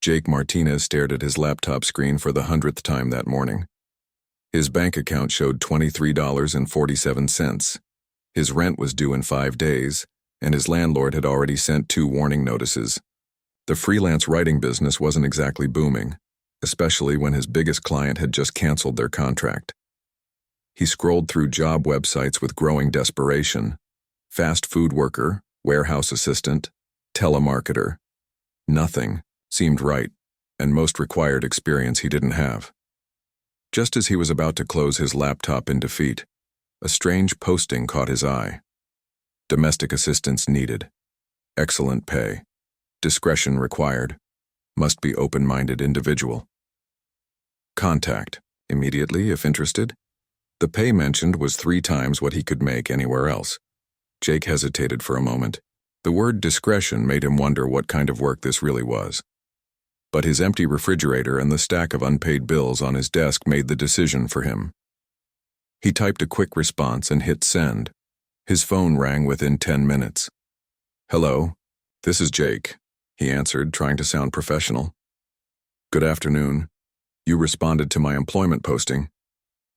Jake Martinez stared at his laptop screen for the 100th time that morning. His bank account showed $23.47. His rent was due in 5 days, and his landlord had already sent 2 warning notices. The freelance writing business wasn't exactly booming, especially when his biggest client had just canceled their contract. He scrolled through job websites with growing desperation. Fast food worker, warehouse assistant, telemarketer. Nothing seemed right, and most required experience he didn't have. Just as he was about to close his laptop in defeat, a strange posting caught his eye. Domestic assistance needed. Excellent pay. Discretion required. Must be open-minded individual. Contact immediately if interested. The pay mentioned was 3 times what he could make anywhere else. Jake hesitated for a moment. The word discretion made him wonder what kind of work this really was. But his empty refrigerator and the stack of unpaid bills on his desk made the decision for him. He typed a quick response and hit send. His phone rang within 10 minutes. "Hello, this is Jake," he answered, trying to sound professional. "Good afternoon. You responded to my employment posting.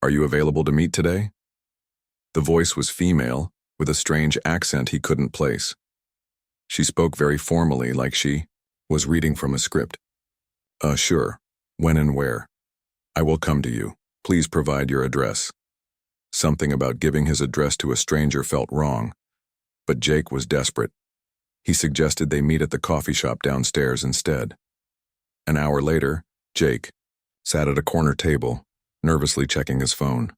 Are you available to meet today?" The voice was female, with a strange accent he couldn't place. She spoke very formally, like she was reading from a script. Sure. When and where?" "I will come to you. Please provide your address." Something about giving his address to a stranger felt wrong, but Jake was desperate. He suggested they meet at the coffee shop downstairs instead. An hour later, Jake sat at a corner table, nervously checking his phone.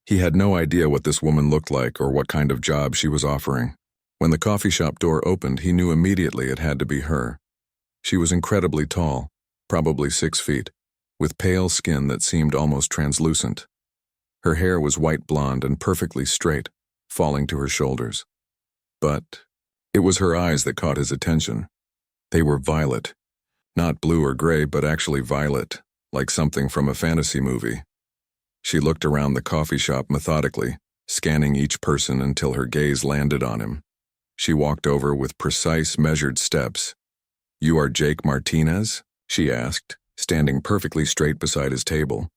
He had no idea what this woman looked like or what kind of job she was offering. When the coffee shop door opened, he knew immediately it had to be her. She was incredibly tall, probably 6 feet, with pale skin that seemed almost translucent. Her hair was white blonde and perfectly straight, falling to her shoulders. But it was her eyes that caught his attention. They were violet. Not blue or gray, but actually violet, like something from a fantasy movie. She looked around the coffee shop methodically, scanning each person until her gaze landed on him. She walked over with precise, measured steps. "You are Jake Martinez?" she asked, standing perfectly straight beside his table.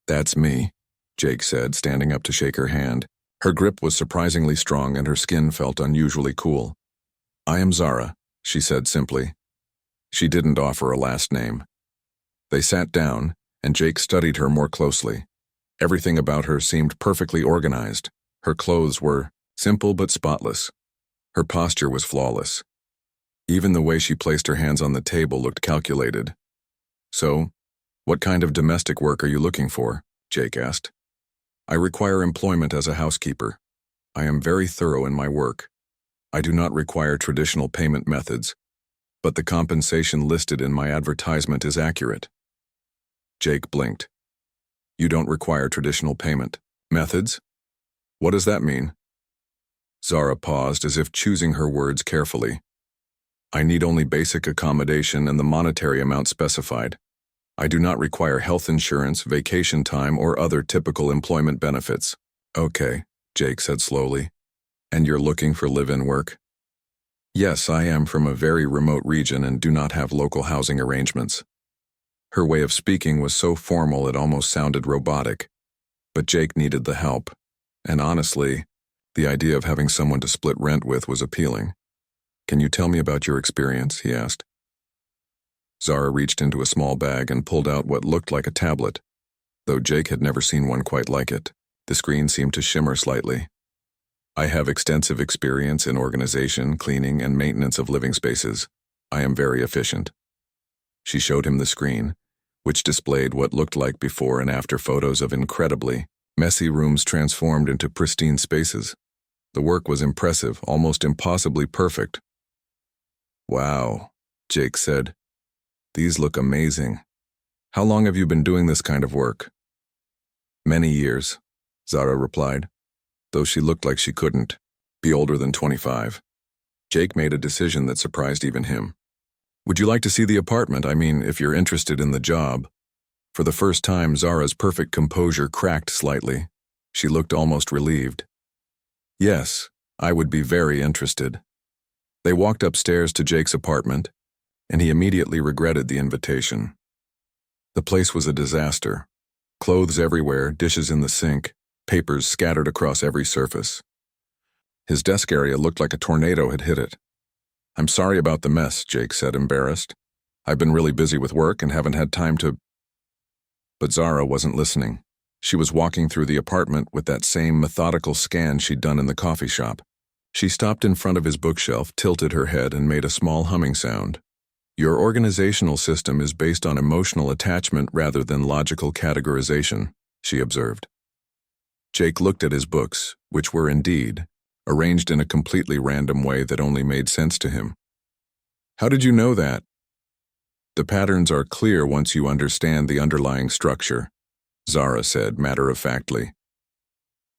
"That's me," Jake said, standing up to shake her hand. Her grip was surprisingly strong and her skin felt unusually cool. "I am Zara," she said simply. She didn't offer a last name. They sat down, and Jake studied her more closely. Everything about her seemed perfectly organized. Her clothes were simple but spotless. Her posture was flawless. Even the way she placed her hands on the table looked calculated. "So, what kind of domestic work are you looking for?" Jake asked. "I require employment as a housekeeper. I am very thorough in my work. I do not require traditional payment methods, but the compensation listed in my advertisement is accurate." Jake blinked. "You don't require traditional payment methods? What does that mean?" Zara paused as if choosing her words carefully. "I need only basic accommodation and the monetary amount specified. I do not require health insurance, vacation time, or other typical employment benefits." "Okay," Jake said slowly. "And you're looking for live-in work?" "Yes, I am from a very remote region and do not have local housing arrangements." Her way of speaking was so formal it almost sounded robotic. But Jake needed the help, and honestly, the idea of having someone to split rent with was appealing. "Can you tell me about your experience?" he asked. Zara reached into a small bag and pulled out what looked like a tablet. Though Jake had never seen one quite like it, the screen seemed to shimmer slightly. "I have extensive experience in organization, cleaning, and maintenance of living spaces. I am very efficient." She showed him the screen, which displayed what looked like before and after photos of incredibly messy rooms transformed into pristine spaces. The work was impressive, almost impossibly perfect. "Wow," Jake said. "These look amazing. How long have you been doing this kind of work?" "Many years," Zara replied, though she looked like she couldn't be older than 25. Jake made a decision that surprised even him. "Would you like to see the apartment? I mean, if you're interested in the job." For the first time, Zara's perfect composure cracked slightly. She looked almost relieved. "Yes, I would be very interested." They walked upstairs to Jake's apartment. and he immediately regretted the invitation. The place was a disaster. Clothes everywhere, dishes in the sink, papers scattered across every surface. His desk area looked like a tornado had hit it. "I'm sorry about the mess," Jake said, embarrassed. "I've been really busy with work and haven't had time to—" But Zara wasn't listening. She was walking through the apartment with that same methodical scan she'd done in the coffee shop. She stopped in front of his bookshelf, tilted her head, and made a small humming sound. "Your organizational system is based on emotional attachment rather than logical categorization," she observed. Jake looked at his books, which were indeed arranged in a completely random way that only made sense to him. "How did you know that?" "The patterns are clear once you understand the underlying structure," Zara said matter-of-factly.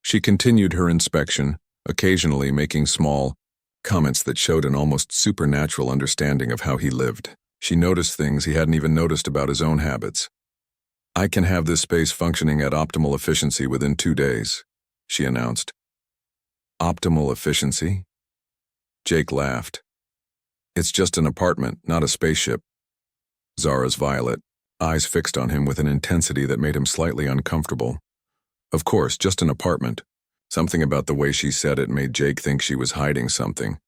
She continued her inspection, occasionally making small comments that showed an almost supernatural understanding of how he lived. She noticed things he hadn't even noticed about his own habits. "I can have this space functioning at optimal efficiency within 2 days," she announced. "Optimal efficiency?" Jake laughed. "It's just an apartment, not a spaceship." Zara's violet eyes fixed on him with an intensity that made him slightly uncomfortable. Of course, just an apartment. Something about the way she said it made Jake think she was hiding something,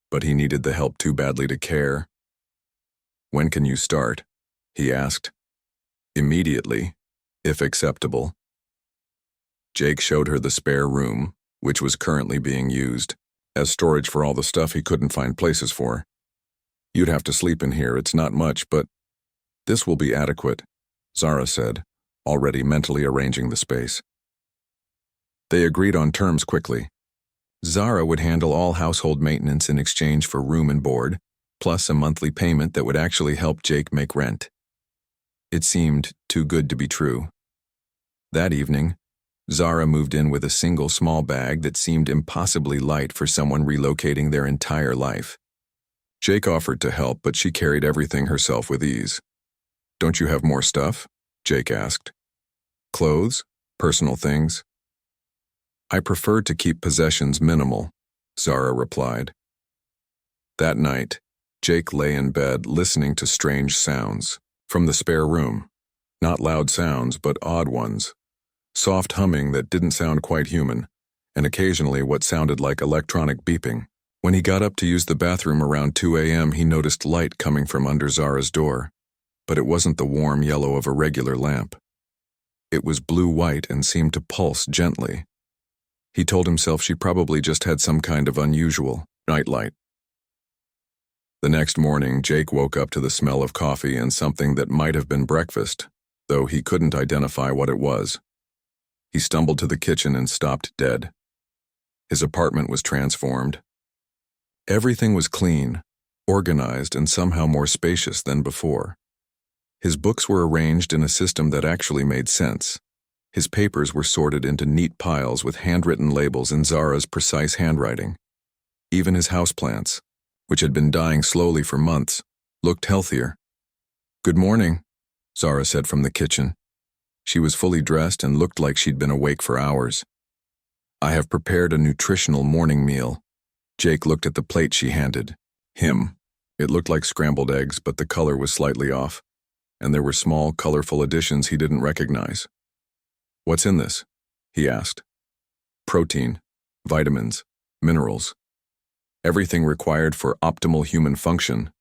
but he needed the help too badly to care. "When can you start?" he asked. "Immediately, if acceptable." Jake showed her the spare room, which was currently being used as storage for all the stuff he couldn't find places for. "You'd have to sleep in here, it's not much, but—" "This will be adequate," Zara said, already mentally arranging the space. They agreed on terms quickly. Zara would handle all household maintenance in exchange for room and board, plus a monthly payment that would actually help Jake make rent. It seemed too good to be true. That evening, Zara moved in with a single small bag that seemed impossibly light for someone relocating their entire life. Jake offered to help, but she carried everything herself with ease. "Don't you have more stuff?" Jake asked. "Clothes? Personal things?" "I prefer to keep possessions minimal," Zara replied. That night, Jake lay in bed listening to strange sounds from the spare room. Not loud sounds, but odd ones. Soft humming that didn't sound quite human, and occasionally what sounded like electronic beeping. When he got up to use the bathroom around 2 a.m., he noticed light coming from under Zara's door, but it wasn't the warm yellow of a regular lamp. It was blue-white and seemed to pulse gently. He told himself she probably just had some kind of unusual nightlight. The next morning, Jake woke up to the smell of coffee and something that might have been breakfast, though he couldn't identify what it was. He stumbled to the kitchen and stopped dead. His apartment was transformed. Everything was clean, organized, and somehow more spacious than before. His books were arranged in a system that actually made sense. His papers were sorted into neat piles with handwritten labels in Zara's precise handwriting. Even his houseplants, which had been dying slowly for months, looked healthier. "Good morning," Zara said from the kitchen. She was fully dressed and looked like she'd been awake for hours. "I have prepared a nutritional morning meal." Jake looked at the plate she handed him. It looked like scrambled eggs, but the color was slightly off, and there were small, colorful additions he didn't recognize. "What's in this?" he asked. "Protein, vitamins, minerals. Everything required for optimal human function."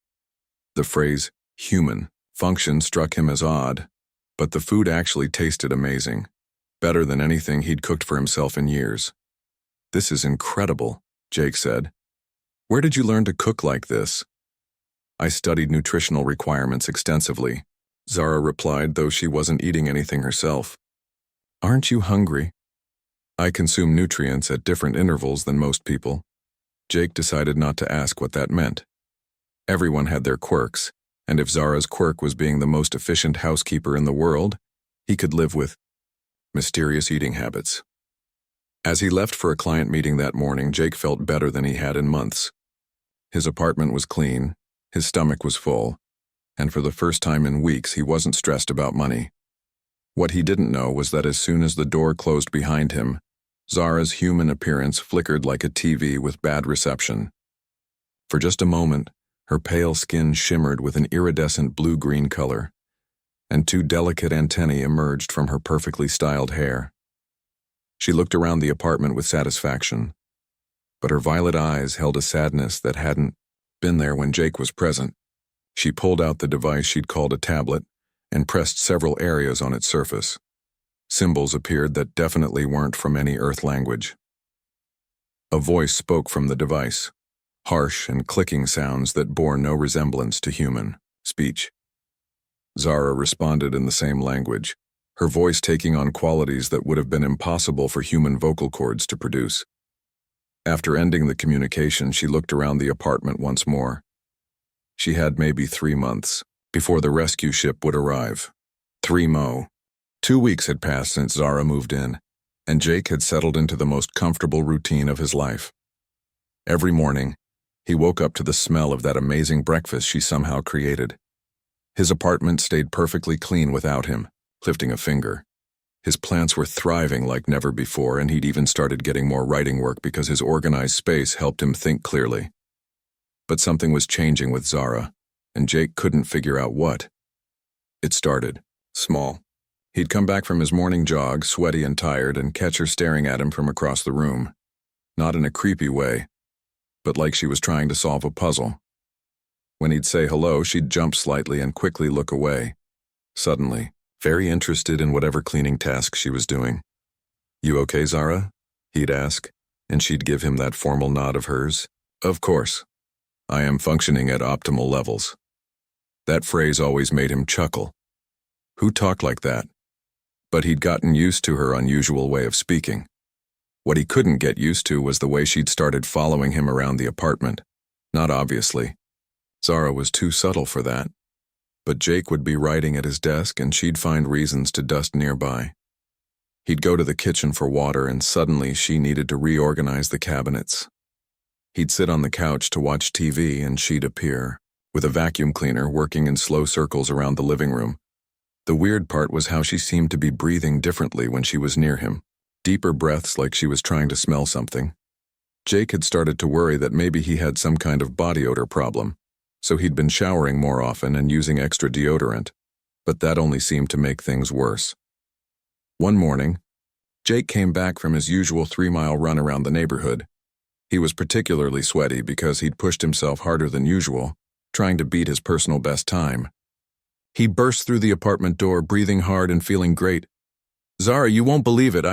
The phrase, human function, struck him as odd, but the food actually tasted amazing, better than anything he'd cooked for himself in years. "This is incredible," Jake said. "Where did you learn to cook like this?" "I studied nutritional requirements extensively," Zara replied, though she wasn't eating anything herself. "Aren't you hungry?" "I consume nutrients at different intervals than most people." Jake decided not to ask what that meant. Everyone had their quirks, and if Zara's quirk was being the most efficient housekeeper in the world, he could live with mysterious eating habits. As he left for a client meeting that morning, Jake felt better than he had in months. His apartment was clean, his stomach was full, and for the first time in weeks he wasn't stressed about money. What he didn't know was that as soon as the door closed behind him, Zara's human appearance flickered like a TV with bad reception. For just a moment, Her pale skin shimmered with an iridescent blue-green color, and two delicate antennae emerged from her perfectly styled hair. She looked around the apartment with satisfaction, but her violet eyes held a sadness that hadn't been there when Jake was present. She pulled out the device she'd called a tablet and pressed several areas on its surface. Symbols appeared that definitely weren't from any Earth language. A voice spoke from the device, harsh and clicking sounds that bore no resemblance to human speech. Zara responded in the same language, her voice taking on qualities that would have been impossible for human vocal cords to produce. After ending the communication, she looked around the apartment once more. She had maybe 3 months before the rescue ship would arrive. 2 weeks had passed since Zara moved in, and Jake had settled into the most comfortable routine of his life. Every morning, he woke up to the smell of that amazing breakfast she somehow created. His apartment stayed perfectly clean without him lifting a finger. His plants were thriving like never before, and he'd even started getting more writing work because his organized space helped him think clearly. But something was changing with Zara, and Jake couldn't figure out what. It started small. He'd come back from his morning jog, sweaty and tired, and catch her staring at him from across the room. Not in a creepy way, but like she was trying to solve a puzzle. When he'd say hello, she'd jump slightly and quickly look away. Suddenly, very interested in whatever cleaning task she was doing. "You okay, Zara?" he'd ask, and she'd give him that formal nod of hers. "Of course. I am functioning at optimal levels." That phrase always made him chuckle. Who talked like that? But he'd gotten used to her unusual way of speaking. What he couldn't get used to was the way she'd started following him around the apartment. Not obviously. Zara was too subtle for that. But Jake would be writing at his desk and she'd find reasons to dust nearby. He'd go to the kitchen for water and suddenly she needed to reorganize the cabinets. He'd sit on the couch to watch TV and she'd appear, with a vacuum cleaner working in slow circles around the living room. The weird part was how she seemed to be breathing differently when she was near him. Deeper breaths like she was trying to smell something. Jake had started to worry that maybe he had some kind of body odor problem, so he'd been showering more often and using extra deodorant, but that only seemed to make things worse. One morning, Jake came back from his usual 3-mile run around the neighborhood. He was particularly sweaty because he'd pushed himself harder than usual, trying to beat his personal best time. He burst through the apartment door, breathing hard and feeling great. "Zara, you won't believe it,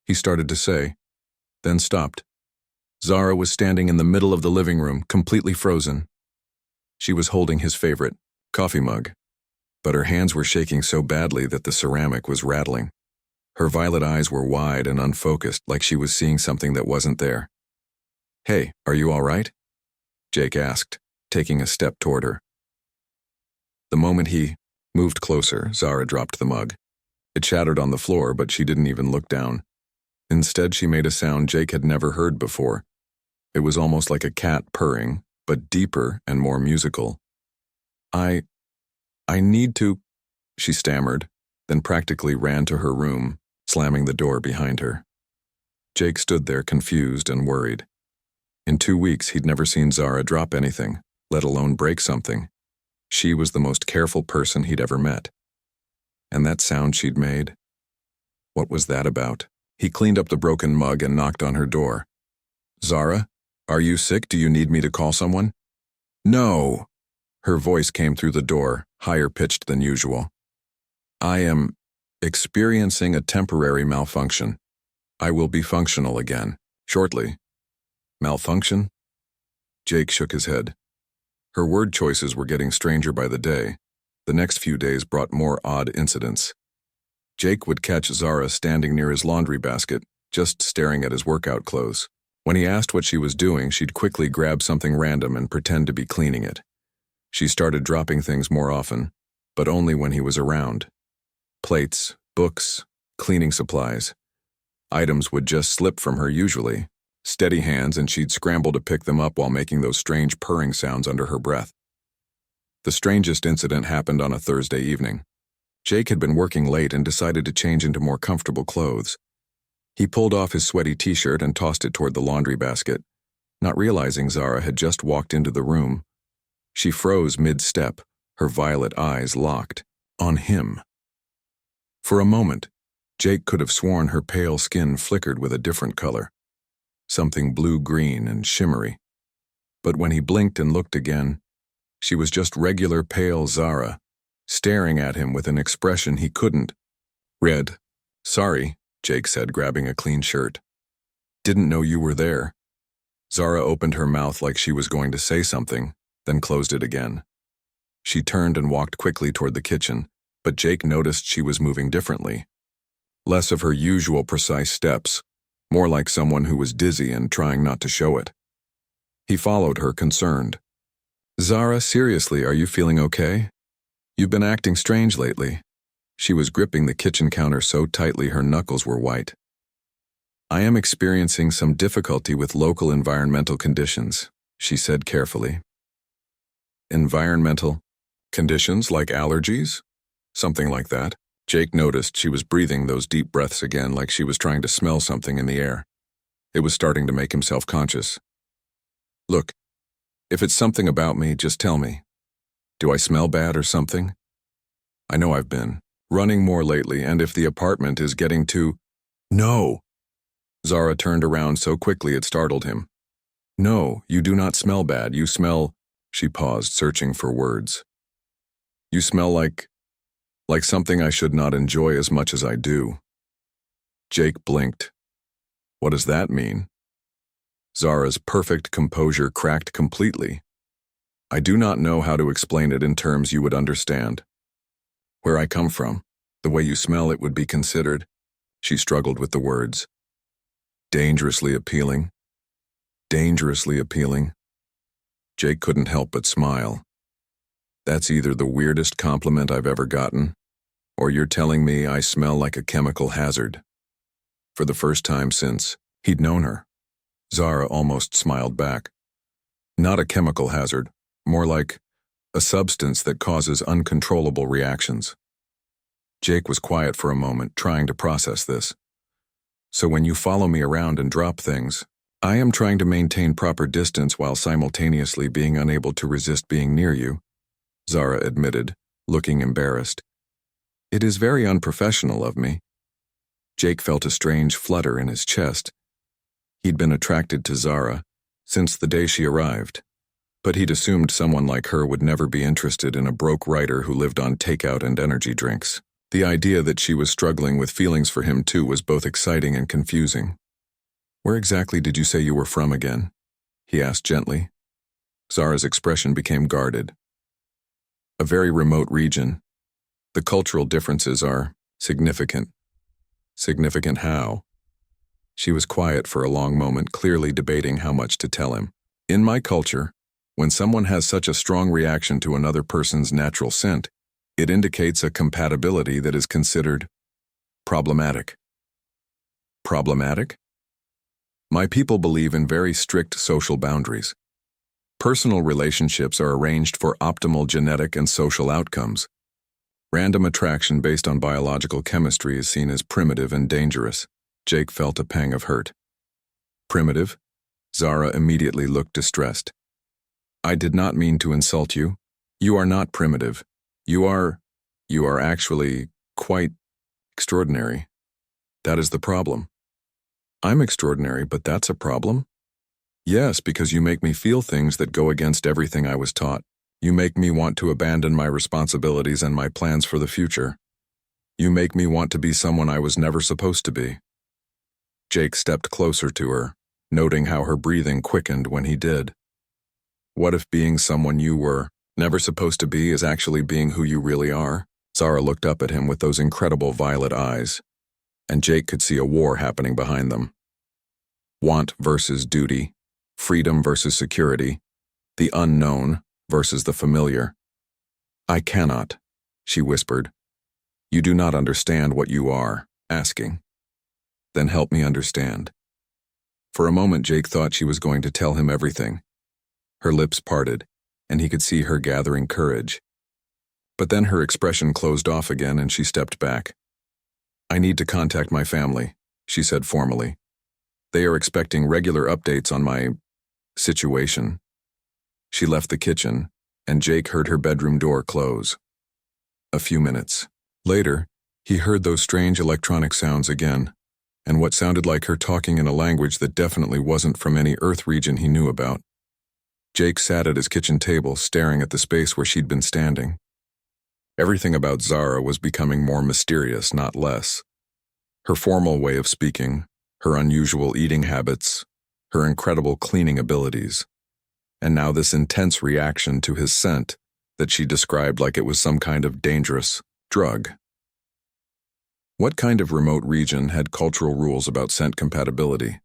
he started to say, then stopped. Zara was standing in the middle of the living room, completely frozen. She was holding his favorite coffee mug, but her hands were shaking so badly that the ceramic was rattling. Her violet eyes were wide and unfocused, like she was seeing something that wasn't there. "Hey, are you all right?" Jake asked, taking a step toward her. The moment he moved closer, Zara dropped the mug. It shattered on the floor, but she didn't even look down. Instead, she made a sound Jake had never heard before. It was almost like a cat purring, but deeper and more musical. I need to," she stammered, then practically ran to her room, slamming the door behind her. Jake stood there confused and worried. In 2 weeks, he'd never seen Zara drop anything, let alone break something. She was the most careful person he'd ever met. And that sound she'd made, what was that about? He cleaned up the broken mug and knocked on her door. "Zara, are you sick? Do you need me to call someone?" "No." Her voice came through the door, higher pitched than usual. "I am experiencing a temporary malfunction. I will be functional again, shortly." "Malfunction?" Jake shook his head. Her word choices were getting stranger by the day. The next few days brought more odd incidents. Jake would catch Zara standing near his laundry basket, just staring at his workout clothes. When he asked what she was doing, she'd quickly grab something random and pretend to be cleaning it. She started dropping things more often, but only when he was around. Plates, books, cleaning supplies. Items would just slip from her usually. Steady hands, and she'd scramble to pick them up while making those strange purring sounds under her breath. The strangest incident happened on a Thursday evening. Jake had been working late and decided to change into more comfortable clothes. He pulled off his sweaty t-shirt and tossed it toward the laundry basket. Not realizing Zara had just walked into the room, she froze mid-step, her violet eyes locked on him. For a moment, Jake could have sworn her pale skin flickered with a different color, something blue-green and shimmery. But when he blinked and looked again, she was just regular pale Zara, staring at him with an expression he couldn't read. "Sorry," Jake said, grabbing a clean shirt. "Didn't know you were there." Zara opened her mouth like she was going to say something, then closed it again. She turned and walked quickly toward the kitchen, but Jake noticed she was moving differently. Less of her usual precise steps, more like someone who was dizzy and trying not to show it. He followed her, concerned. "Zara, seriously, are you feeling okay? You've been acting strange lately." She was gripping the kitchen counter so tightly her knuckles were white. "I am experiencing some difficulty with local environmental conditions," she said carefully. "Environmental conditions like allergies? Something like that?" Jake noticed she was breathing those deep breaths again, like she was trying to smell something in the air. It was starting to make him self-conscious. "Look, if it's something about me, just tell me. Do I smell bad or something? I know I've been running more lately, and if the apartment is getting too—" "No!" Zara turned around so quickly it startled him. "No, you do not smell bad. You smell—" She paused, searching for words. "You smell like something I should not enjoy as much as I do." Jake blinked. What does that mean? Zara's perfect composure cracked completely. "I do not know how to explain it in terms you would understand. Where I come from, the way you smell it would be considered," she struggled with the words, "dangerously appealing. Dangerously appealing." Jake couldn't help but smile. "That's either the weirdest compliment I've ever gotten, or you're telling me I smell like a chemical hazard." For the first time since he'd known her, Zara almost smiled back. "Not a chemical hazard, more like a substance that causes uncontrollable reactions." Jake was quiet for a moment, trying to process this. "So when you follow me around and drop things, I am trying to maintain proper distance while simultaneously being unable to resist being near you," Zara admitted, looking embarrassed. "It is very unprofessional of me." Jake felt a strange flutter in his chest. He'd been attracted to Zara since the day she arrived, but he'd assumed someone like her would never be interested in a broke writer who lived on takeout and energy drinks. The idea that she was struggling with feelings for him too was both exciting and confusing. "Where exactly did you say you were from again?" he asked gently. Zara's expression became guarded. "A very remote region. The cultural differences are significant." "Significant how?" She was quiet for a long moment, clearly debating how much to tell him. "In my culture, when someone has such a strong reaction to another person's natural scent, it indicates a compatibility that is considered problematic." "Problematic?" "My people believe in very strict social boundaries. Personal relationships are arranged for optimal genetic and social outcomes. Random attraction based on biological chemistry is seen as primitive and dangerous." Jake felt a pang of hurt. "Primitive?" Zara immediately looked distressed. "I did not mean to insult you. You are not primitive. You are actually quite extraordinary. That is the problem." "I'm extraordinary, but that's a problem?" "Yes, because you make me feel things that go against everything I was taught. You make me want to abandon my responsibilities and my plans for the future. You make me want to be someone I was never supposed to be." Jake stepped closer to her, noting how her breathing quickened when he did. "What if being someone you were never supposed to be is actually being who you really are?" Zara looked up at him with those incredible violet eyes, and Jake could see a war happening behind them. Want versus duty, freedom versus security, the unknown versus the familiar. "I cannot," she whispered. "You do not understand what you are asking." "Then help me understand." For a moment Jake thought she was going to tell him everything. Her lips parted, and he could see her gathering courage. But then her expression closed off again and she stepped back. "I need to contact my family," she said formally. "They are expecting regular updates on my situation. She left the kitchen, and Jake heard her bedroom door close. A few minutes later, he heard those strange electronic sounds again, and what sounded like her talking in a language that definitely wasn't from any Earth region he knew about. Jake sat at his kitchen table, staring at the space where she'd been standing. Everything about Zara was becoming more mysterious, not less. Her formal way of speaking, her unusual eating habits, her incredible cleaning abilities, and now this intense reaction to his scent that she described like it was some kind of dangerous drug. What kind of remote region had cultural rules about scent compatibility?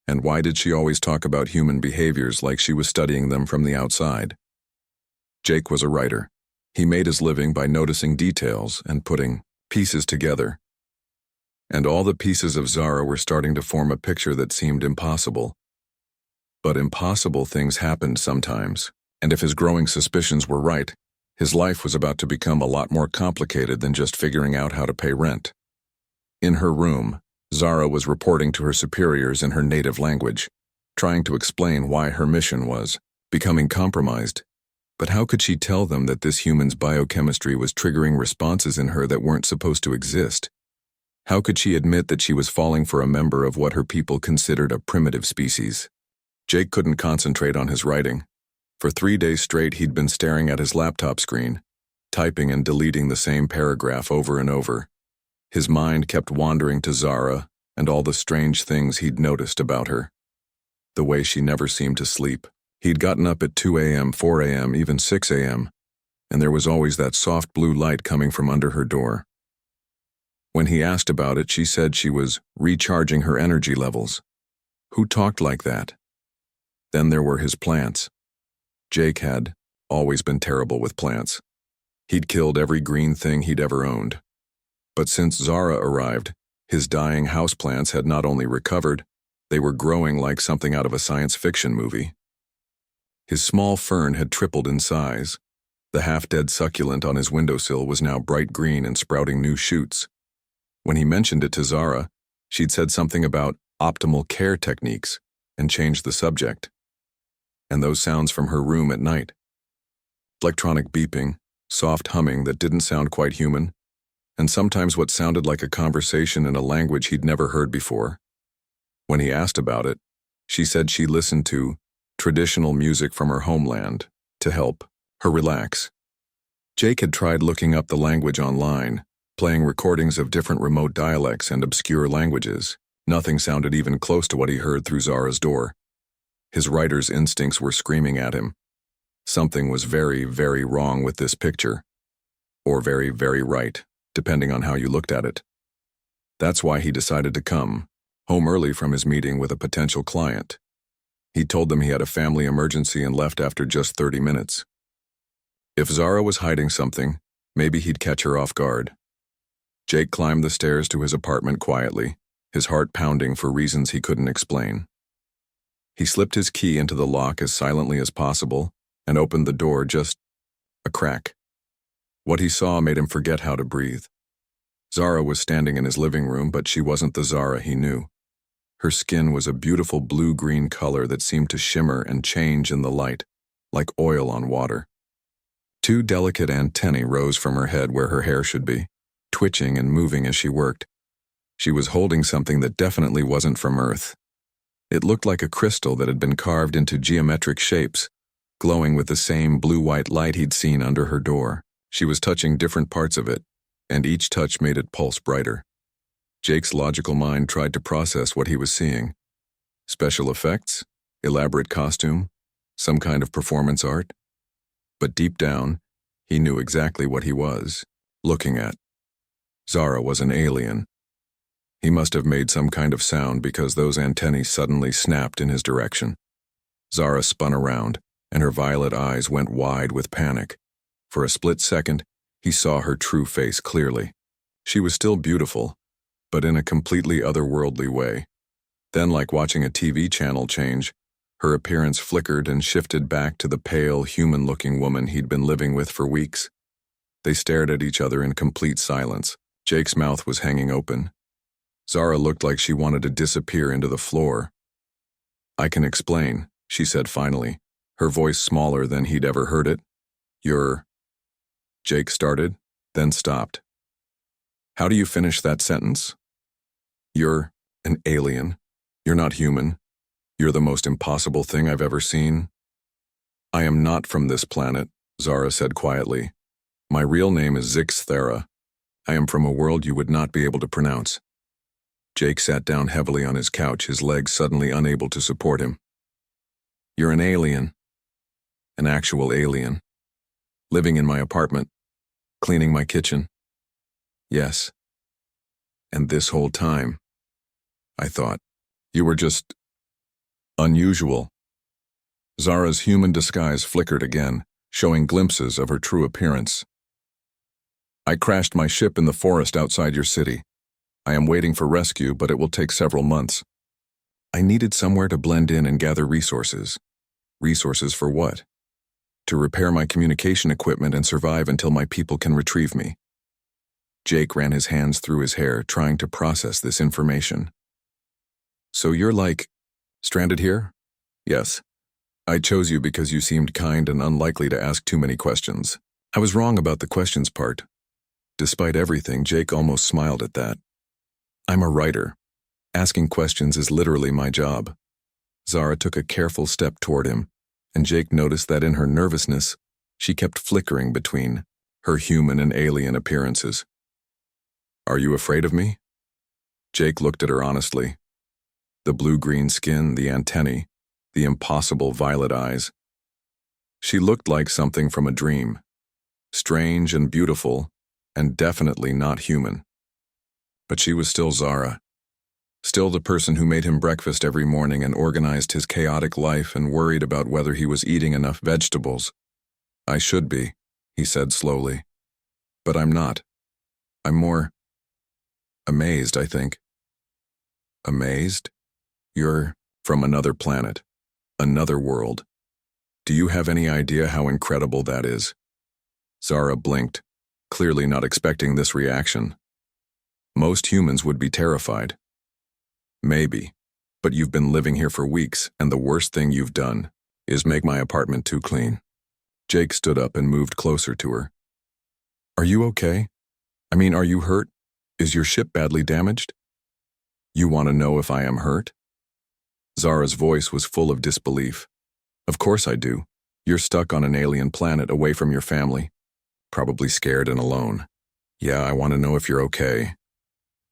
And why did she always talk about human behaviors like she was studying them from the outside? Jake was a writer. He made his living by noticing details and putting pieces together. And all the pieces of Zara were starting to form a picture that seemed impossible. But impossible things happened sometimes, and if his growing suspicions were right, his life was about to become a lot more complicated than just figuring out how to pay rent. In her room, Zara was reporting to her superiors in her native language, trying to explain why her mission was becoming compromised. But how could she tell them that this human's biochemistry was triggering responses in her that weren't supposed to exist? How could she admit that she was falling for a member of what her people considered a primitive species? Jake couldn't concentrate on his writing. For 3 days straight, he'd been staring at his laptop screen, typing and deleting the same paragraph over and over. His mind kept wandering to Zara and all the strange things he'd noticed about her. The way she never seemed to sleep. He'd gotten up at 2 a.m., 4 a.m., even 6 a.m., and there was always that soft blue light coming from under her door. When he asked about it, she said she was recharging her energy levels. Who talked like that? Then there were his plants. Jake had always been terrible with plants. He'd killed every green thing he'd ever owned. But since Zara arrived, his dying houseplants had not only recovered, they were growing like something out of a science fiction movie. His small fern had tripled in size. The half-dead succulent on his windowsill was now bright green and sprouting new shoots. When he mentioned it to Zara, she'd said something about optimal care techniques and changed the subject. And those sounds from her room at night. Electronic beeping, soft humming that didn't sound quite human, and sometimes what sounded like a conversation in a language he'd never heard before. When he asked about it, she said she listened to traditional music from her homeland to help her relax. Jake had tried looking up the language online, playing recordings of different remote dialects and obscure languages. Nothing sounded even close to what he heard through Zara's door. His writer's instincts were screaming at him. Something was very, very wrong with this picture. Or very, very right, depending on how you looked at it. That's why he decided to come home early from his meeting with a potential client. He told them he had a family emergency and left after just 30 minutes. If Zara was hiding something, maybe he'd catch her off guard. Jake climbed the stairs to his apartment quietly, his heart pounding for reasons he couldn't explain. He slipped his key into the lock as silently as possible and opened the door just a crack. What he saw made him forget how to breathe. Zara was standing in his living room, but she wasn't the Zara he knew. Her skin was a beautiful blue-green color that seemed to shimmer and change in the light, like oil on water. 2 delicate antennae rose from her head where her hair should be, twitching and moving as she worked. She was holding something that definitely wasn't from Earth. It looked like a crystal that had been carved into geometric shapes, glowing with the same blue-white light he'd seen under her door. She was touching different parts of it, and each touch made it pulse brighter. Jake's logical mind tried to process what he was seeing. Special effects? Elaborate costume? Some kind of performance art? But deep down, he knew exactly what he was looking at. Zara was an alien. He must have made some kind of sound because those antennae suddenly snapped in his direction. Zara spun around, and her violet eyes went wide with panic. For a split second, he saw her true face clearly. She was still beautiful, but in a completely otherworldly way. Then, like watching a TV channel change, her appearance flickered and shifted back to the pale, human-looking woman he'd been living with for weeks. They stared at each other in complete silence. Jake's mouth was hanging open. Zara looked like she wanted to disappear into the floor. "I can explain," she said finally, her voice smaller than he'd ever heard it. You're... Jake started, then stopped. How do you finish that sentence? You're an alien. You're not human. You're the most impossible thing I've ever seen. I am not from this planet, Zara said quietly. My real name is Zixthera. I am from a world you would not be able to pronounce. Jake sat down heavily on his couch, his legs suddenly unable to support him. You're an alien. An actual alien. Living in my apartment. Cleaning my kitchen. Yes. And this whole time, I thought, you were just unusual. Zara's human disguise flickered again, showing glimpses of her true appearance. I crashed my ship in the forest outside your city. I am waiting for rescue, but it will take several months. I needed somewhere to blend in and gather resources. Resources for what? To repair my communication equipment and survive until my people can retrieve me. Jake ran his hands through his hair, trying to process this information. So you're like, stranded here? Yes. I chose you because you seemed kind and unlikely to ask too many questions. I was wrong about the questions part. Despite everything, Jake almost smiled at that. I'm a writer. Asking questions is literally my job. Zara took a careful step toward him, and Jake noticed that in her nervousness, she kept flickering between her human and alien appearances. Are you afraid of me? Jake looked at her honestly. The blue-green skin, the antennae, the impossible violet eyes. She looked like something from a dream. Strange and beautiful, and definitely not human. But she was still Zara. Still the person who made him breakfast every morning and organized his chaotic life and worried about whether he was eating enough vegetables. I should be, he said slowly. But I'm not. I'm more amazed, I think. Amazed? You're from another planet, another world. Do you have any idea how incredible that is? Zara blinked, clearly not expecting this reaction. Most humans would be terrified. Maybe, but you've been living here for weeks, and the worst thing you've done is make my apartment too clean. Jake stood up and moved closer to her. Are you okay? I mean, are you hurt? Is your ship badly damaged? You want to know if I am hurt? Zara's voice was full of disbelief. Of course I do. You're stuck on an alien planet away from your family. Probably scared and alone. Yeah, I want to know if you're okay.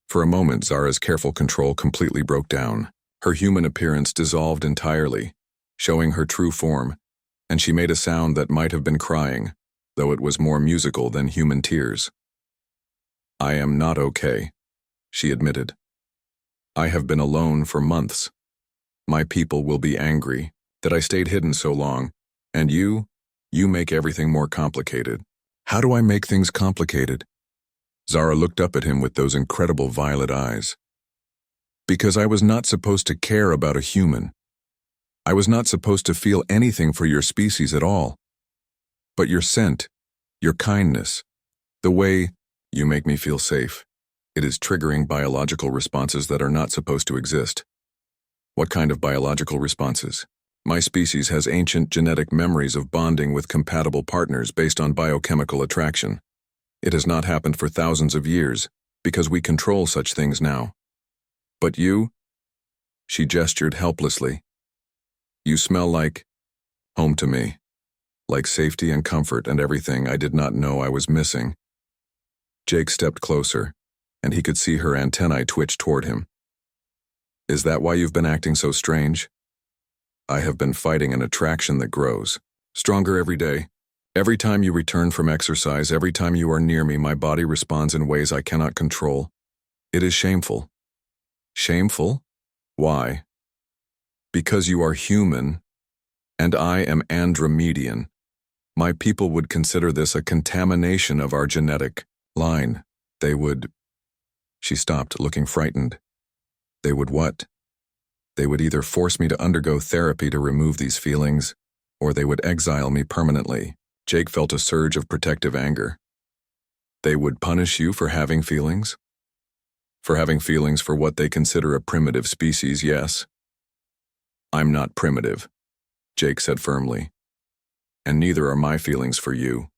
For a moment, Zara's careful control completely broke down. Her human appearance dissolved entirely, showing her true form, and she made a sound that might have been crying, though it was more musical than human tears. I am not okay, she admitted. I have been alone for months. My people will be angry that I stayed hidden so long, and you make everything more complicated. How do I make things complicated? Zara looked up at him with those incredible violet eyes. Because I was not supposed to care about a human. I was not supposed to feel anything for your species at all. But your scent, your kindness, the way you make me feel safe, it is triggering biological responses that are not supposed to exist. What kind of biological responses? My species has ancient genetic memories of bonding with compatible partners based on biochemical attraction. It has not happened for thousands of years, because we control such things now. But you? She gestured helplessly. You smell like home to me, like safety and comfort and everything I did not know I was missing. Jake stepped closer, and he could see her antennae twitch toward him. Is that why you've been acting so strange? I have been fighting an attraction that grows, stronger every day. Every time you return from exercise, every time you are near me, my body responds in ways I cannot control. It is shameful. Shameful? Why? Because you are human, and I am Andromedian. My people would consider this a contamination of our genetic line. They would... She stopped, looking frightened. They would what? They would either force me to undergo therapy to remove these feelings, or they would exile me permanently. Jake felt a surge of protective anger. They would punish you for having feelings? For having feelings for what they consider a primitive species, yes. I'm not primitive. Jake said firmly. And neither are my feelings for you.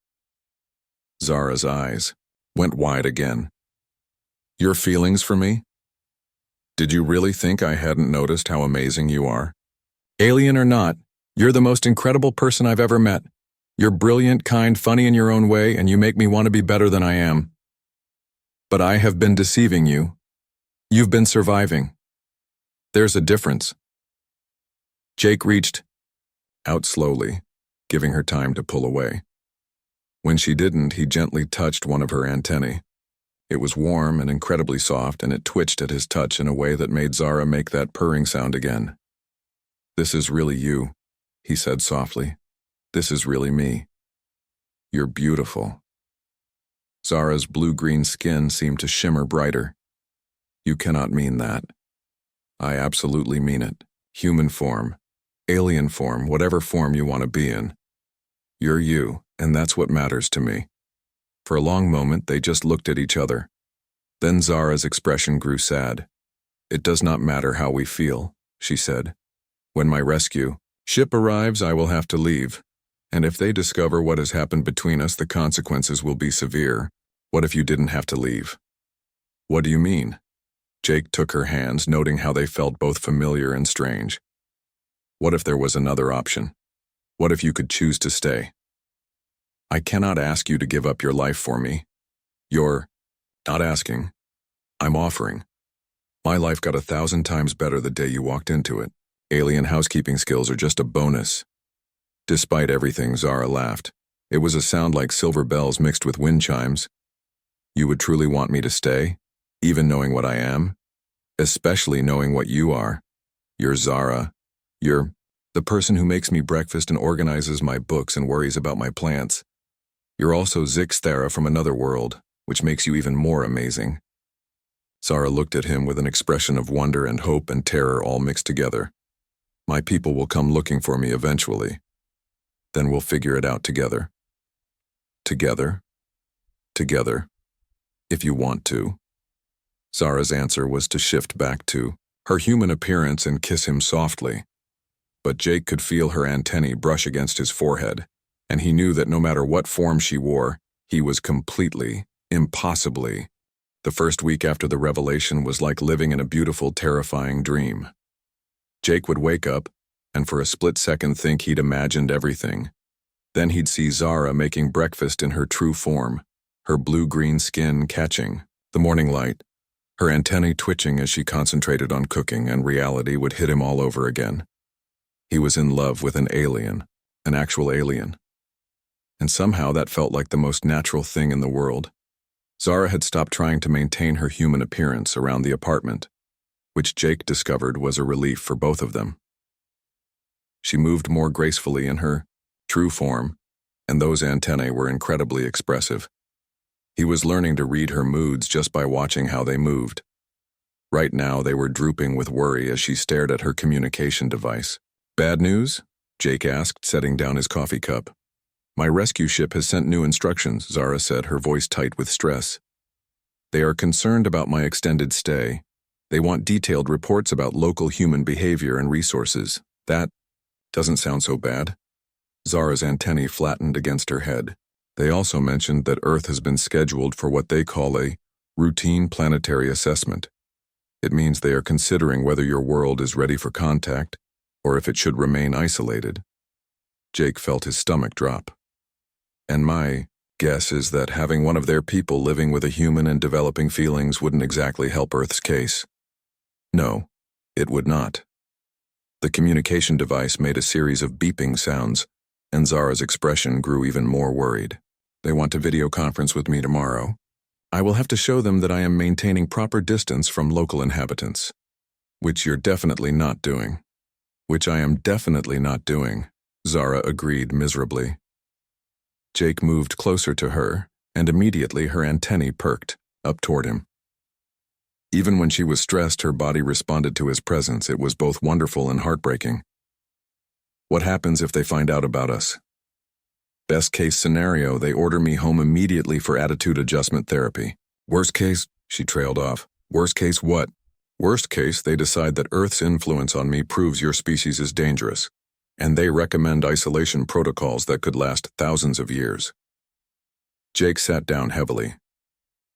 Zara's eyes went wide again. Your feelings for me? Did you really think I hadn't noticed how amazing you are? Alien or not, you're the most incredible person I've ever met. You're brilliant, kind, funny in your own way, and you make me want to be better than I am. But I have been deceiving you. You've been surviving. There's a difference. Jake reached out slowly, giving her time to pull away. When she didn't, he gently touched one of her antennae. It was warm and incredibly soft, and it twitched at his touch in a way that made Zara make that purring sound again. This is really you, he said softly. This is really me. You're beautiful. Zara's blue-green skin seemed to shimmer brighter. You cannot mean that. I absolutely mean it. Human form, alien form, whatever form you want to be in. You're you, and that's what matters to me. For a long moment, they just looked at each other. Then Zara's expression grew sad. It does not matter how we feel, she said. When my rescue ship arrives, I will have to leave. And if they discover what has happened between us, the consequences will be severe. What if you didn't have to leave? What do you mean? Jake took her hands, noting how they felt both familiar and strange. What if there was another option? What if you could choose to stay? I cannot ask you to give up your life for me. You're not asking. I'm offering. My life got 1,000 times better the day you walked into it. Alien housekeeping skills are just a bonus. Despite everything, Zara laughed. It was a sound like silver bells mixed with wind chimes. You would truly want me to stay, even knowing what I am? Especially knowing what you are. You're Zara. You're the person who makes me breakfast and organizes my books and worries about my plants. You're also Zixthera from another world, which makes you even more amazing. Zara looked at him with an expression of wonder and hope and terror all mixed together. My people will come looking for me eventually. Then we'll figure it out together. Together? Together. If you want to. Zara's answer was to shift back to her human appearance and kiss him softly. But Jake could feel her antennae brush against his forehead, and he knew that no matter what form she wore, he was completely, impossibly. The first week after the revelation was like living in a beautiful, terrifying dream. Jake would wake up, and for a split second think he'd imagined everything. Then he'd see Zara making breakfast in her true form, her blue-green skin catching the morning light, her antennae twitching as she concentrated on cooking, and reality would hit him all over again. He was in love with an alien, an actual alien. And somehow that felt like the most natural thing in the world. Zara had stopped trying to maintain her human appearance around the apartment, which Jake discovered was a relief for both of them. She moved more gracefully in her true form, and those antennae were incredibly expressive. He was learning to read her moods just by watching how they moved. Right now they were drooping with worry as she stared at her communication device. Bad news? Jake asked, setting down his coffee cup. My rescue ship has sent new instructions, Zara said, her voice tight with stress. They are concerned about my extended stay. They want detailed reports about local human behavior and resources. That doesn't sound so bad. Zara's antennae flattened against her head. They also mentioned that Earth has been scheduled for what they call a routine planetary assessment. It means they are considering whether your world is ready for contact, or if it should remain isolated. Jake felt his stomach drop. And my guess is that having one of their people living with a human and developing feelings wouldn't exactly help Earth's case. No, it would not. The communication device made a series of beeping sounds, and Zara's expression grew even more worried. They want to video conference with me tomorrow. I will have to show them that I am maintaining proper distance from local inhabitants, which you're definitely not doing. Which I am definitely not doing, Zara agreed miserably. Jake moved closer to her, and immediately her antennae perked up toward him. Even when she was stressed, her body responded to his presence. It was both wonderful and heartbreaking. What happens if they find out about us? Best case scenario, they order me home immediately for attitude adjustment therapy. Worst case, she trailed off. Worst case what? Worst case, they decide that Earth's influence on me proves your species is dangerous, and they recommend isolation protocols that could last thousands of years. Jake sat down heavily.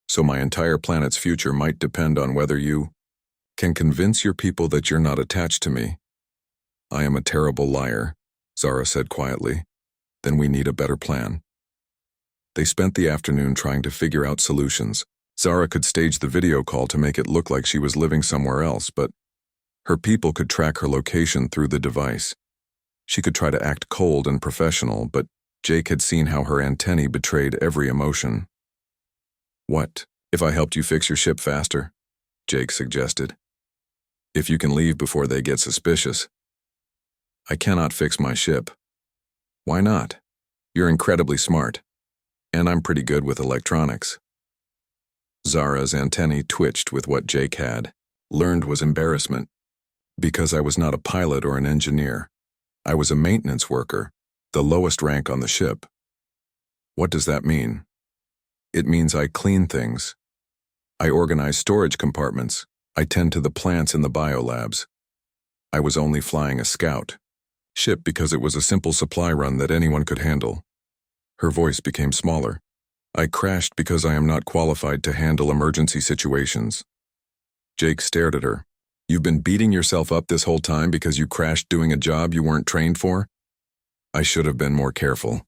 So my entire planet's future might depend on whether you can convince your people that you're not attached to me. I am a terrible liar, Zara said quietly. Then we need a better plan. They spent the afternoon trying to figure out solutions. Zara could stage the video call to make it look like she was living somewhere else, but her people could track her location through the device. She could try to act cold and professional, but Jake had seen how her antennae betrayed every emotion. What if I helped you fix your ship faster? Jake suggested. If you can leave before they get suspicious. I cannot fix my ship. Why not? You're incredibly smart, and I'm pretty good with electronics. Zara's antennae twitched with what Jake had learned was embarrassment. Because I was not a pilot or an engineer. I was a maintenance worker, the lowest rank on the ship. What does that mean? It means I clean things. I organize storage compartments. I tend to the plants in the biolabs. I was only flying a scout ship because it was a simple supply run that anyone could handle. Her voice became smaller. I crashed because I am not qualified to handle emergency situations. Jake stared at her. You've been beating yourself up this whole time because you crashed doing a job you weren't trained for? I should have been more careful.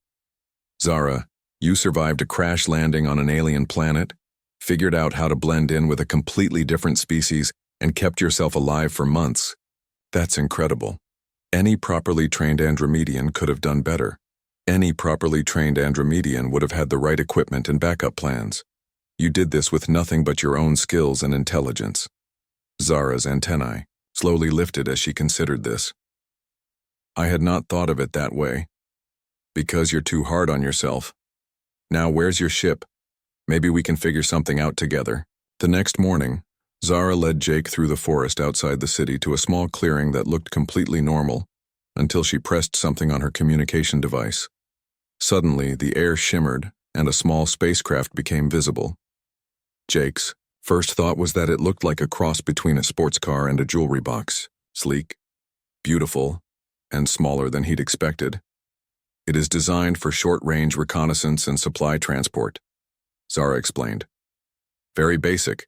Zara, you survived a crash landing on an alien planet, figured out how to blend in with a completely different species, and kept yourself alive for months. That's incredible. Any properly trained Andromedian could have done better. Any properly trained Andromedian would have had the right equipment and backup plans. You did this with nothing but your own skills and intelligence. Zara's antennae slowly lifted as she considered this. I had not thought of it that way. Because you're too hard on yourself. Now where's your ship? Maybe we can figure something out together. The next morning, Zara led Jake through the forest outside the city to a small clearing that looked completely normal, until she pressed something on her communication device. Suddenly, the air shimmered, and a small spacecraft became visible. Jake's first thought was that it looked like a cross between a sports car and a jewelry box, sleek, beautiful, and smaller than he'd expected. It is designed for short-range reconnaissance and supply transport, Zara explained. Very basic.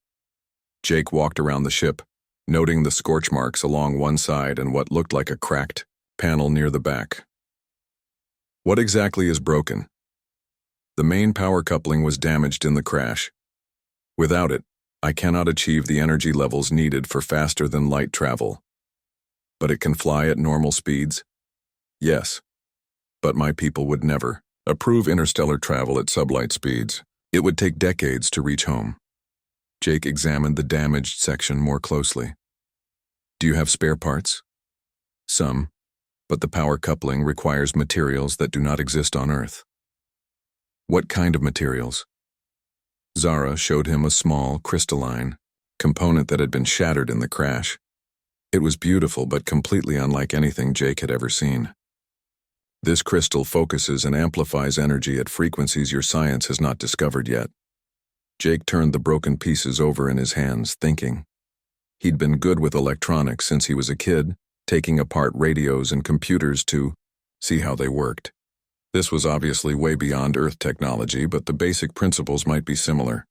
Jake walked around the ship, noting the scorch marks along one side and what looked like a cracked panel near the back. What exactly is broken? The main power coupling was damaged in the crash. Without it, I cannot achieve the energy levels needed for faster-than-light travel. But it can fly at normal speeds? Yes. But my people would never approve interstellar travel at sublight speeds. It would take decades to reach home. Jake examined the damaged section more closely. Do you have spare parts? Some, but the power coupling requires materials that do not exist on Earth. What kind of materials? Zara showed him a small, crystalline component that had been shattered in the crash. It was beautiful but completely unlike anything Jake had ever seen. This crystal focuses and amplifies energy at frequencies your science has not discovered yet. Jake turned the broken pieces over in his hands, thinking. He'd been good with electronics since he was a kid, taking apart radios and computers to see how they worked. This was obviously way beyond Earth technology, but the basic principles might be similar.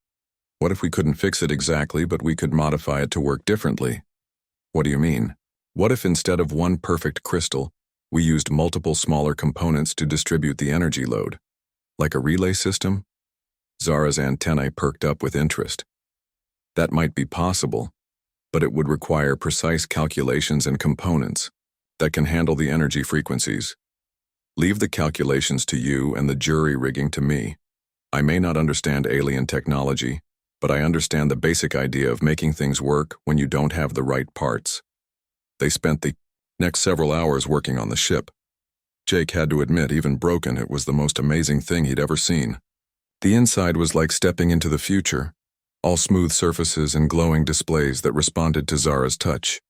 What if we couldn't fix it exactly, but we could modify it to work differently? What do you mean? What if instead of one perfect crystal, we used multiple smaller components to distribute the energy load? Like a relay system? Zara's antennae perked up with interest. That might be possible, but it would require precise calculations and components that can handle the energy frequencies. Leave the calculations to you and the jury rigging to me. I may not understand alien technology, but I understand the basic idea of making things work when you don't have the right parts. They spent the next several hours working on the ship. Jake had to admit, even broken, it was the most amazing thing he'd ever seen. The inside was like stepping into the future, all smooth surfaces and glowing displays that responded to Zara's touch.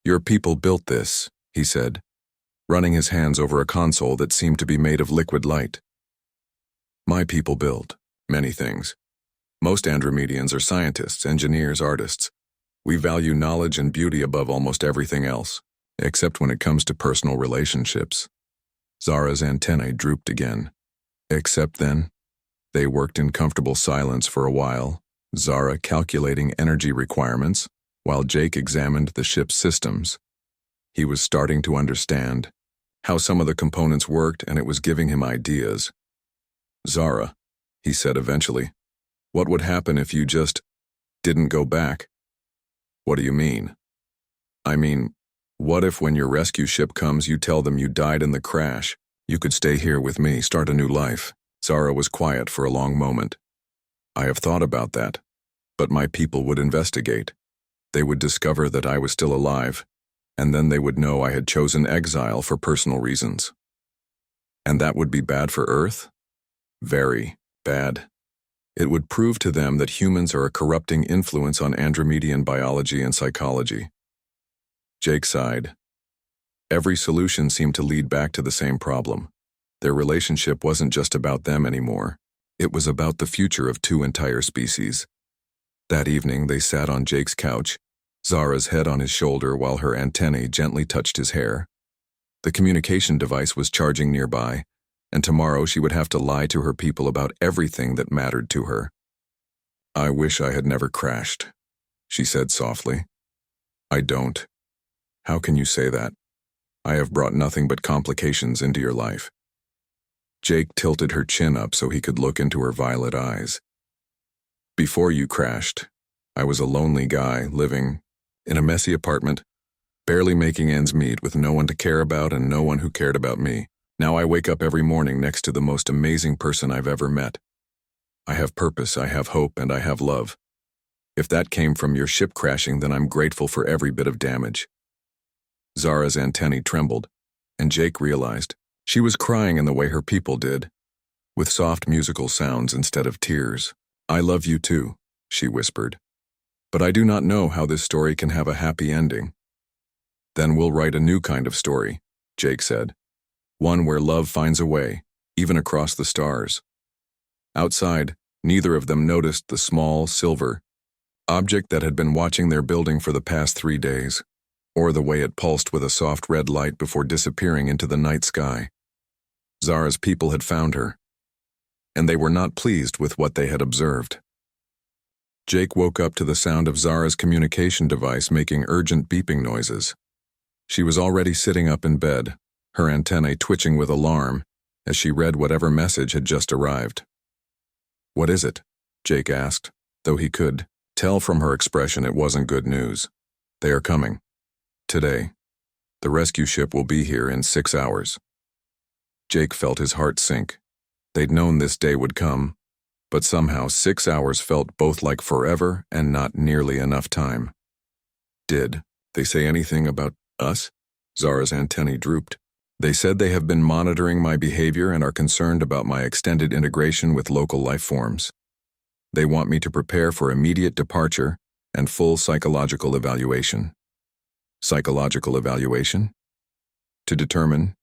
Your people built this, he said, running his hands over a console that seemed to be made of liquid light. My people build many things. Most Andromedians are scientists, engineers, artists. We value knowledge and beauty above almost everything else. except when it comes to personal relationships. Zara's antennae drooped again. Except then, they worked in comfortable silence for a while, Zara calculating energy requirements, while Jake examined the ship's systems. He was starting to understand how some of the components worked, and it was giving him ideas. "Zara," he said eventually, "what would happen if you just didn't go back?" "What do you mean?" "I mean, what if when your rescue ship comes you tell them you died in the crash? You could stay here with me, start a new life." Zara was quiet for a long moment. "I have thought about that, but my people would investigate. They would discover that I was still alive, and then they would know I had chosen exile for personal reasons. And that would be bad for Earth? Very bad. It would prove to them that humans are a corrupting influence on Andromedan biology and psychology." Jake sighed. Every solution seemed to lead back to the same problem. Their relationship wasn't just about them anymore. It was about the future of two entire species. That evening, they sat on Jake's couch, Zara's head on his shoulder while her antennae gently touched his hair. The communication device was charging nearby, and tomorrow she would have to lie to her people about everything that mattered to her. "I wish I had never crashed," she said softly. "I don't. How can you say that? I have brought nothing but complications into your life." Jake tilted her chin up so he could look into her violet eyes. "Before you crashed, I was a lonely guy living in a messy apartment, barely making ends meet with no one to care about and no one who cared about me. Now I wake up every morning next to the most amazing person I've ever met. I have purpose, I have hope, and I have love. If that came from your ship crashing, then I'm grateful for every bit of damage." Zara's antennae trembled, and Jake realized she was crying in the way her people did, with soft musical sounds instead of tears. "I love you too," she whispered. "But I do not know how this story can have a happy ending." "Then we'll write a new kind of story," Jake said. "One where love finds a way, even across the stars." Outside, neither of them noticed the small, silver object that had been watching their building for the past 3 days, or the way it pulsed with a soft red light before disappearing into the night sky. Zara's people had found her, and they were not pleased with what they had observed. Jake woke up to the sound of Zara's communication device making urgent beeping noises. She was already sitting up in bed, her antennae twitching with alarm as she read whatever message had just arrived. "What is it?" Jake asked, though he could tell from her expression it wasn't good news. "They are coming. Today. The rescue ship will be here in 6 hours." Jake felt his heart sink. They'd known this day would come, but somehow 6 hours felt both like forever and not nearly enough time. "Did they say anything about us?" Zara's antennae drooped. "They said they have been monitoring my behavior and are concerned about my extended integration with local life forms. They want me to prepare for immediate departure and full psychological evaluation." "Psychological evaluation?" "To determine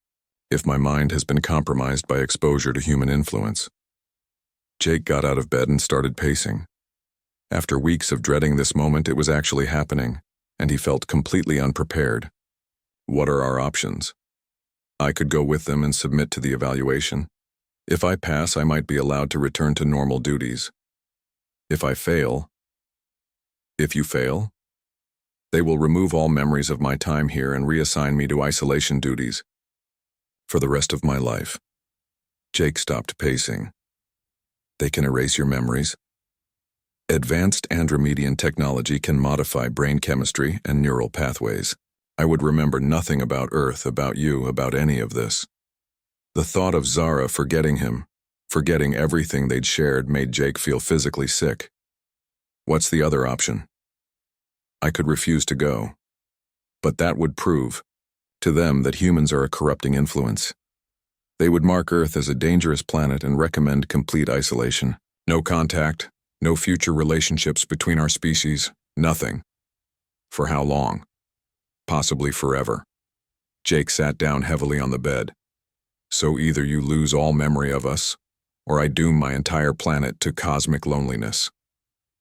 if my mind has been compromised by exposure to human influence." Jake got out of bed and started pacing. After weeks of dreading this moment, it was actually happening, and he felt completely unprepared. "What are our options?" "I could go with them and submit to the evaluation. If I pass, I might be allowed to return to normal duties. If I fail..." "If you fail?" "They will remove all memories of my time here and reassign me to isolation duties for the rest of my life." Jake stopped pacing. "They can erase your memories?" "Advanced Andromedan technology can modify brain chemistry and neural pathways. I would remember nothing about Earth, about you, about any of this." The thought of Zara forgetting him, forgetting everything they'd shared, made Jake feel physically sick. "What's the other option?" "I could refuse to go. But that would prove to them that humans are a corrupting influence. They would mark Earth as a dangerous planet and recommend complete isolation. No contact, no future relationships between our species, nothing. For how long? Possibly forever." Jake sat down heavily on the bed. "So either you lose all memory of us, or I doom my entire planet to cosmic loneliness."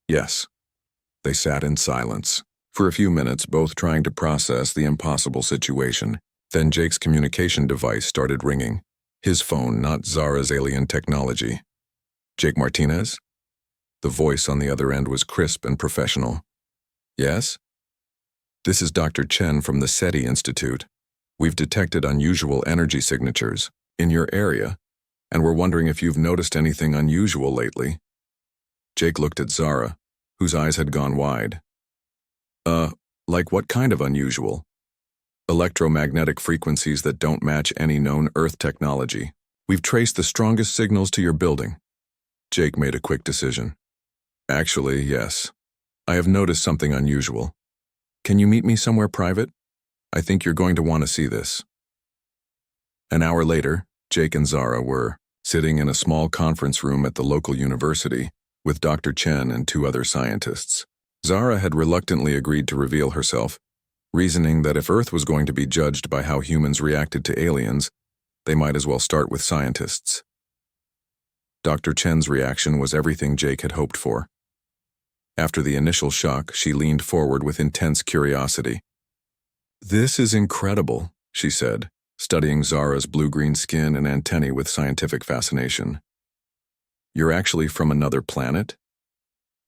"Yes." They sat in silence, For a few minutes, both trying to process the impossible situation. Then Jake's communication device started ringing. His phone, not Zara's alien technology. Jake Martinez? The voice on the other end was crisp and professional. Yes? This is Dr. Chen from the SETI Institute. We've detected unusual energy signatures in your area, and we're wondering if you've noticed anything unusual lately. Jake looked at Zara, whose eyes had gone wide. Like what kind of unusual? Electromagnetic frequencies that don't match any known Earth technology. We've traced the strongest signals to your building. Jake made a quick decision. Actually, yes. I have noticed something unusual. Can you meet me somewhere private? I think you're going to want to see this. An hour later, Jake and Zara were sitting in a small conference room at the local university with Dr. Chen and two other scientists. Zara had reluctantly agreed to reveal herself, reasoning that if Earth was going to be judged by how humans reacted to aliens, they might as well start with scientists. Dr. Chen's reaction was everything Jake had hoped for. After the initial shock, she leaned forward with intense curiosity. "This is incredible," she said, studying Zara's blue-green skin and antennae with scientific fascination. "You're actually from another planet?"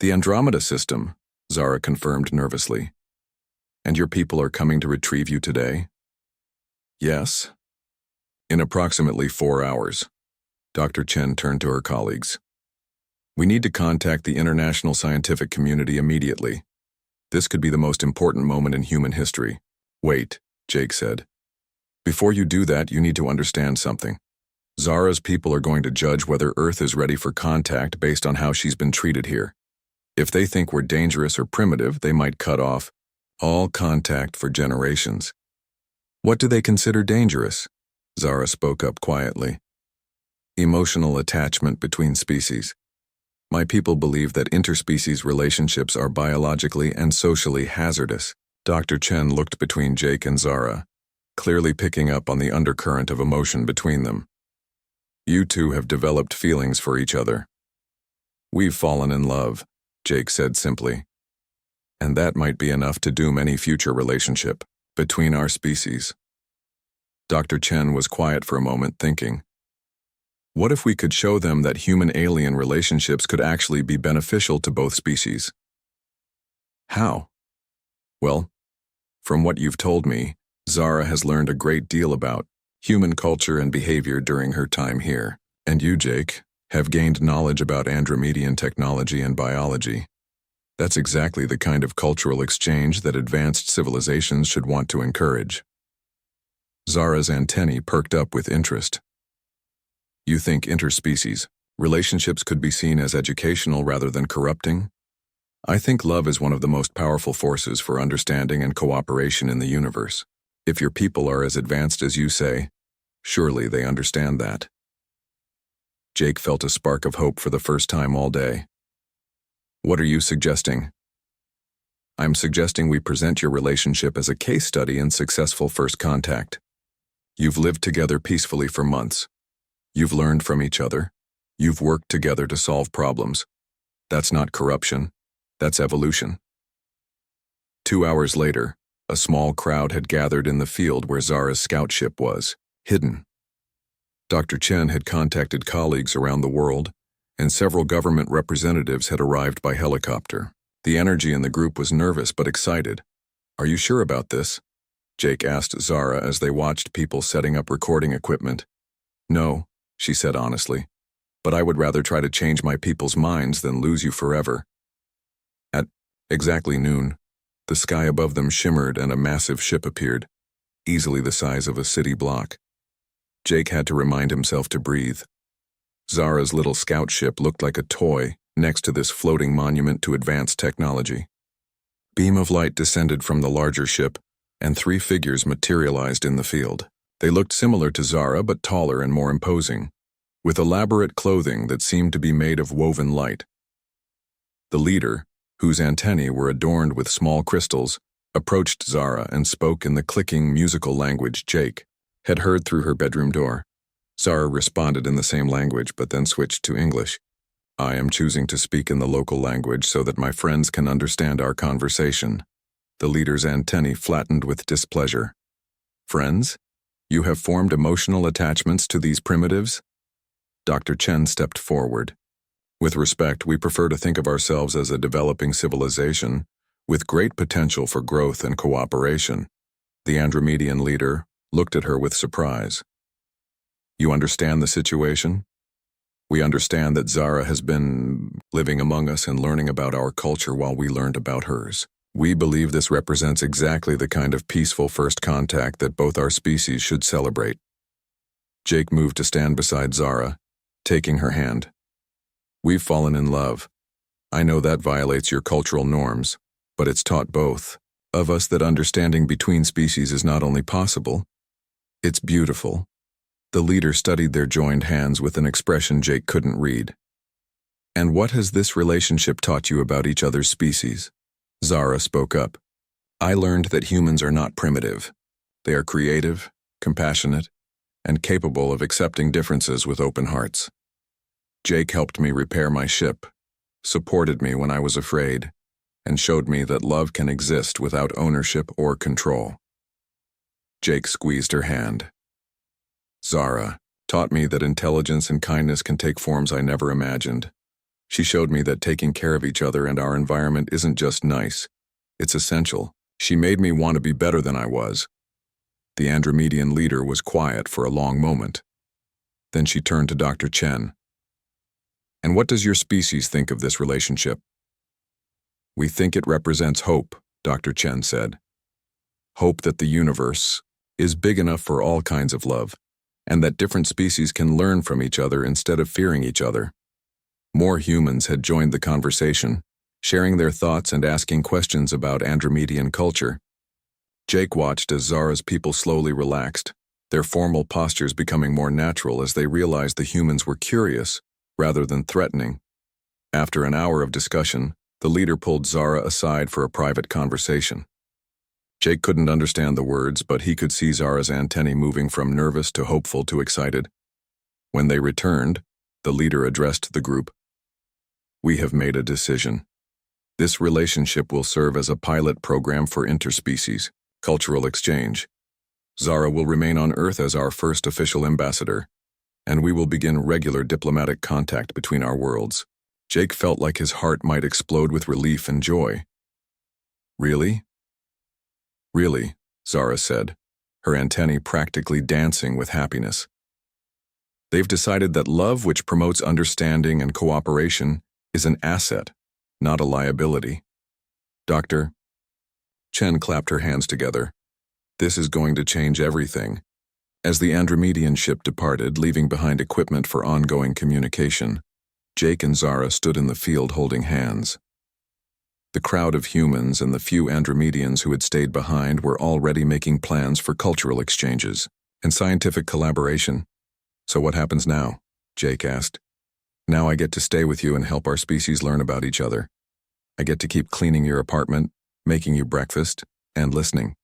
"The Andromeda system," Zara confirmed nervously. "And your people are coming to retrieve you today?" "Yes." In approximately 4 hours, Dr. Chen turned to her colleagues. "We need to contact the international scientific community immediately. This could be the most important moment in human history." "Wait," Jake said. "Before you do that, you need to understand something. Zara's people are going to judge whether Earth is ready for contact based on how she's been treated here. If they think we're dangerous or primitive, they might cut off all contact for generations." "What do they consider dangerous?" Zara spoke up quietly. "Emotional attachment between species. My people believe that interspecies relationships are biologically and socially hazardous." Dr. Chen looked between Jake and Zara, clearly picking up on the undercurrent of emotion between them. "You two have developed feelings for each other." "We've fallen in love," Jake said simply. "And that might be enough to doom any future relationship between our species." Dr. Chen was quiet for a moment, thinking. What if we could show them that human-alien relationships could actually be beneficial to both species? How? Well, from what you've told me, Zara has learned a great deal about human culture and behavior during her time here. And you, Jake, have gained knowledge about Andromedian technology and biology. That's exactly the kind of cultural exchange that advanced civilizations should want to encourage. Zara's antennae perked up with interest. "You think interspecies relationships could be seen as educational rather than corrupting? I think love is one of the most powerful forces for understanding and cooperation in the universe. If your people are as advanced as you say, surely they understand that." Jake felt a spark of hope for the first time all day. "What are you suggesting?" "I'm suggesting we present your relationship as a case study in successful first contact. You've lived together peacefully for months. You've learned from each other. You've worked together to solve problems. That's not corruption. That's evolution." 2 hours later, a small crowd had gathered in the field where Zara's scout ship was, hidden. Dr. Chen had contacted colleagues around the world, and several government representatives had arrived by helicopter. The energy in the group was nervous but excited. "Are you sure about this?" Jake asked Zara as they watched people setting up recording equipment. "No," she said honestly, "but I would rather try to change my people's minds than lose you forever." At exactly noon, the sky above them shimmered and a massive ship appeared, easily the size of a city block. Jake had to remind himself to breathe. Zara's little scout ship looked like a toy next to this floating monument to advanced technology. Beam of light descended from the larger ship, and 3 figures materialized in the field. They looked similar to Zara but taller and more imposing, with elaborate clothing that seemed to be made of woven light. The leader, whose antennae were adorned with small crystals, approached Zara and spoke in the clicking musical language Jake had heard through her bedroom door. Zara responded in the same language but then switched to English. "I am choosing to speak in the local language so that my friends can understand our conversation." The leader's antennae flattened with displeasure. Friends? You have formed emotional attachments to these primitives? Dr. Chen stepped forward. With respect, we prefer to think of ourselves as a developing civilization with great potential for growth and cooperation. The Andromedian leader looked at her with surprise. You understand the situation? We understand that Zara has been living among us and learning about our culture while we learned about hers. We believe this represents exactly the kind of peaceful first contact that both our species should celebrate. Jake moved to stand beside Zara, taking her hand. We've fallen in love. I know that violates your cultural norms, but it's taught both of us that understanding between species is not only possible, it's beautiful. The leader studied their joined hands with an expression Jake couldn't read. And what has this relationship taught you about each other's species? Zara spoke up. I learned that humans are not primitive. They are creative, compassionate, and capable of accepting differences with open hearts. Jake helped me repair my ship, supported me when I was afraid, and showed me that love can exist without ownership or control. Jake squeezed her hand. Zara taught me that intelligence and kindness can take forms I never imagined. She showed me that taking care of each other and our environment isn't just nice, it's essential. She made me want to be better than I was. The Andromedian leader was quiet for a long moment. Then she turned to Dr. Chen. And what does your species think of this relationship? We think it represents hope, Dr. Chen said. Hope that the universe is big enough for all kinds of love, and that different species can learn from each other instead of fearing each other. More humans had joined the conversation, sharing their thoughts and asking questions about Andromedian culture. Jake watched as Zara's people slowly relaxed, their formal postures becoming more natural as they realized the humans were curious rather than threatening. After an hour of discussion, the leader pulled Zara aside for a private conversation. Jake couldn't understand the words, but he could see Zara's antennae moving from nervous to hopeful to excited. When they returned, the leader addressed the group. We have made a decision. This relationship will serve as a pilot program for interspecies cultural exchange. Zara will remain on Earth as our first official ambassador, and we will begin regular diplomatic contact between our worlds. Jake felt like his heart might explode with relief and joy. Really? Really, Zara said, her antennae practically dancing with happiness. They've decided that love which promotes understanding and cooperation is an asset, not a liability. Dr. Chen clapped her hands together. This is going to change everything. As the Andromedian ship departed, leaving behind equipment for ongoing communication, Jake and Zara stood in the field holding hands. The crowd of humans and the few Andromedians who had stayed behind were already making plans for cultural exchanges and scientific collaboration. So what happens now? Jake asked. Now I get to stay with you and help our species learn about each other. I get to keep cleaning your apartment, making you breakfast, and listening.